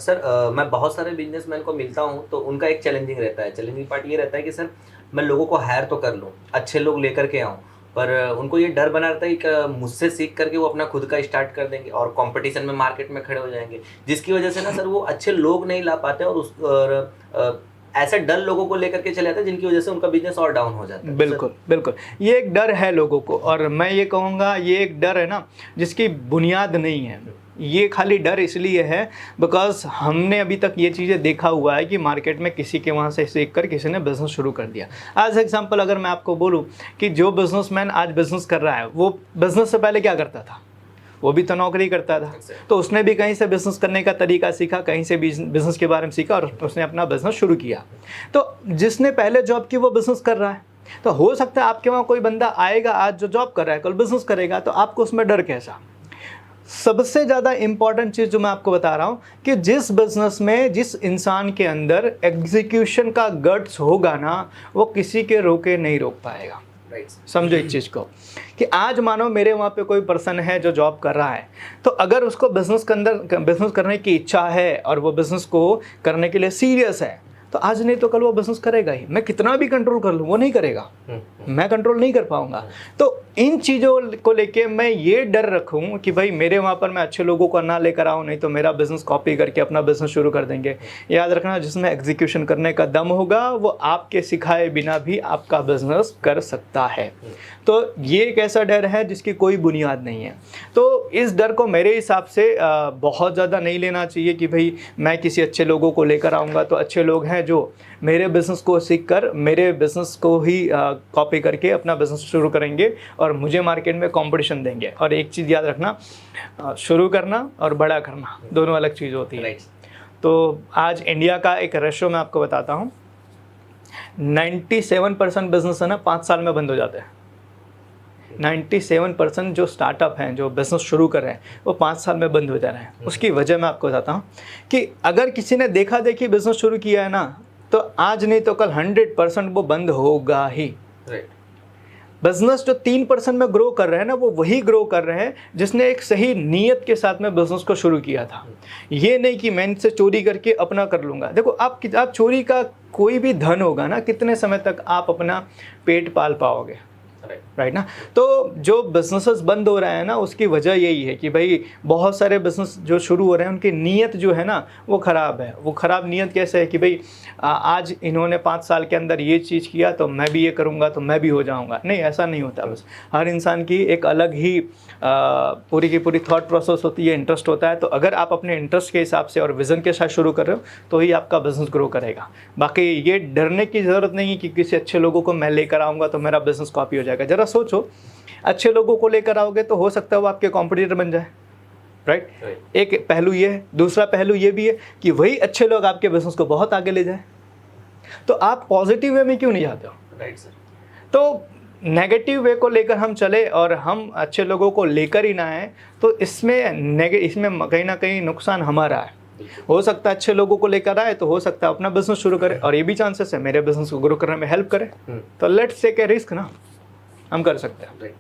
Sir मैं बहुत सारे बिजनेसमैन को मिलता हूँ तो उनका एक चैलेंजिंग रहता है। चैलेंजिंग पार्ट ये रहता है कि सर मैं लोगों को हायर तो कर लूँ, अच्छे लोग लेकर के आऊँ, पर उनको ये डर बना रहता है कि मुझसे सीख करके वो अपना खुद का स्टार्ट कर देंगे और कंपटीशन में मार्केट में खड़े हो जाएँगे। जिसकी वजह से ना सर वो अच्छे लोग नहीं ला पाते और ऐसे डल लोगों को लेकर के चले आते हैं जिनकी वजह से उनका बिज़नेस और डाउन हो जाता है। तो सर बिल्कुल, बिल्कुल। ये एक डर है लोगों को, और मैं ये कहूँगा ये एक डर है ना जिसकी बुनियाद नहीं है। ये खाली डर इसलिए है बिकॉज़ हमने अभी तक ये चीज़ें देखा हुआ है कि मार्केट में किसी के वहाँ से सीख कर किसी ने बिज़नेस शुरू कर दिया। एज़ एग्ज़ाम्पल अगर मैं आपको बोलूँ कि जो बिज़नेसमैन आज बिज़नेस कर रहा है, वो बिज़नेस से पहले क्या करता था? वो भी तो नौकरी करता था। तो उसने भी कहीं से बिज़नेस करने का तरीका सीखा, कहीं से बिज़नेस के बारे में सीखा और उसने अपना बिज़नेस शुरू किया। तो जिसने पहले जॉब की वो बिज़नेस कर रहा है। तो हो सकता है आपके वहाँ कोई बंदा आएगा आज जो जॉब कर रहा है, कल बिज़नेस करेगा, तो आपको उसमें डर कैसा? सबसे ज़्यादा इम्पॉर्टेंट चीज़ जो मैं आपको बता रहा हूँ कि जिस बिज़नेस में जिस इंसान के अंदर एग्जीक्यूशन का गट्स होगा ना, वो किसी के रोके नहीं रोक पाएगा। समझो इस चीज़ को कि आज मानो मेरे वहाँ पे कोई पर्सन है जो जॉब कर रहा है, तो अगर उसको बिज़नेस के अंदर बिज़नेस करने की इच्छा है और वो बिज़नेस को करने के लिए सीरियस है, तो आज नहीं तो कल वो बिज़नेस करेगा ही। मैं कितना भी कंट्रोल कर लूँ वो नहीं करेगा, मैं कंट्रोल नहीं कर पाऊँगा। तो इन चीज़ों को लेके मैं ये डर रखूँ कि भाई मेरे वहाँ पर मैं अच्छे लोगों को ना लेकर आऊँ, नहीं तो मेरा बिज़नेस कॉपी करके अपना बिज़नेस शुरू कर देंगे। याद रखना, जिसमें एग्जीक्यूशन करने का दम होगा वो आपके सिखाए बिना भी आपका बिज़नेस कर सकता है। तो ये एक ऐसा डर है जिसकी कोई बुनियाद नहीं है। तो इस डर को मेरे हिसाब से बहुत ज़्यादा नहीं लेना चाहिए कि भाई मैं किसी अच्छे लोगों को लेकर आऊँगा तो अच्छे लोग हैं जो मेरे बिज़नेस को सीख कर मेरे बिज़नेस को ही कॉपी करके अपना बिज़नेस शुरू करेंगे और मुझे मार्केट में कंपटीशन देंगे। और एक चीज़ याद रखना, शुरू करना और बड़ा करना दोनों अलग चीज़ होती है। तो आज इंडिया का एक रेशो मैं आपको बताता हूँ, 97% बिज़नेस है ना 5 साल में बंद हो जाते हैं। 97% जो स्टार्टअप हैं, जो बिज़नेस शुरू कर रहे हैं, वो 5 साल में बंद हो जा रहे हैं। उसकी वजह मैं आपको बताता हूँ कि अगर किसी ने देखा देखी बिज़नेस शुरू किया है ना, तो आज नहीं तो कल 100% वो बंद होगा ही। बिज़नेस जो 3% में ग्रो कर रहे हैं ना, वो वही ग्रो कर रहे हैं जिसने एक सही नीयत के साथ में बिज़नेस को शुरू किया था। ये नहीं कि मैं इनसे चोरी करके अपना कर लूँगा। देखो आप चोरी का कोई भी धन होगा ना, कितने समय तक आप अपना पेट पाल पाओगे, राइट ना। तो जो बिजनेसेस बंद हो रहे हैं ना, उसकी वजह यही है कि भाई बहुत सारे बिजनेस जो शुरू हो रहे हैं उनकी नीयत जो है ना वो ख़राब है। वो ख़राब नीयत कैसे है कि भाई आज इन्होंने 5 साल के अंदर ये चीज़ किया तो मैं भी ये करूँगा तो मैं भी हो जाऊँगा। नहीं, ऐसा नहीं होता। बस हर इंसान की एक अलग ही पूरी की पूरी थॉट प्रोसेस होती है, इंटरेस्ट होता है। तो अगर आप अपने इंटरेस्ट के हिसाब से और विज़न के साथ शुरू कर रहे हो तो ही आपका बिज़नेस ग्रो करेगा। बाकी ये डरने की ज़रूरत नहीं है कि किसी अच्छे लोगों को मैं लेकर आऊँगा तो मेरा बिज़नेस कॉपी हो जाएगा। ज़रा सोचो, अच्छे लोगों को लेकर आओगे तो हो सकता है वो आपके कॉम्पिटिटर बन जाए, राइट। एक पहलू ये है। दूसरा पहलू ये भी है कि वही अच्छे लोग आपके बिज़नेस को बहुत आगे ले जाए। तो आप पॉजिटिव वे में क्यों नहीं जाते हो, राइट सर। तो नेगेटिव वे को लेकर हम चले और हम अच्छे लोगों को लेकर ही ना आए तो इसमें कहीं ना कहीं नुकसान हमारा है। हो सकता है अच्छे लोगों को लेकर आए तो हो सकता है अपना बिज़नेस शुरू करे और ये भी चांसेस है मेरे बिज़नेस को ग्रो करने में हेल्प करे। तो लेट्स टेक ए रिस्क ना, हम कर सकते हैं।